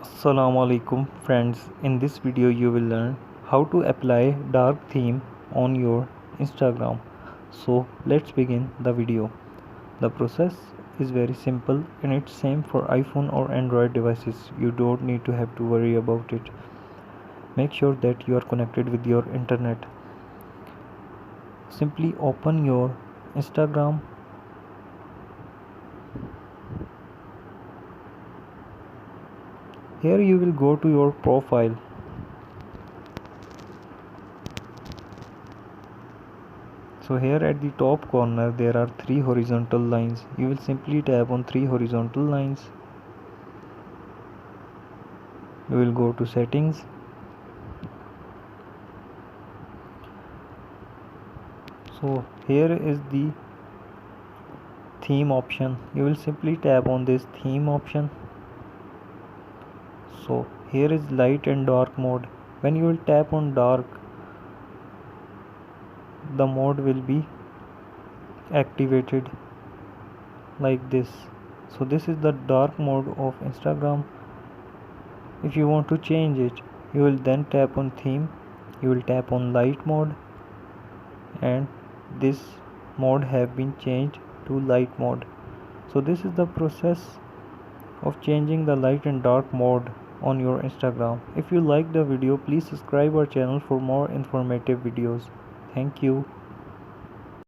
Assalamu alaikum friends. In this video you will learn how to apply dark theme on your Instagram. So let's begin the video. The process is very simple and it's same for iPhone or Android devices. You don't need to have to worry about it. Make sure that you are connected with your internet. Simply open your Instagram. Here you will go to your profile. So here at the top corner there are three horizontal lines. You will simply tap on three horizontal lines. You will go to settings. So here is the theme option. You will simply tap on this theme option. So here is light and dark mode. When you will tap on dark, the mode will be activated like this. So this is the dark mode of Instagram. If you want to change it, you will then tap on theme. You will tap on light mode, and this mode have been changed to light mode. So this is the process of changing the light and dark mode on your Instagram. If you like the video, please subscribe our channel for more informative videos. Thank you.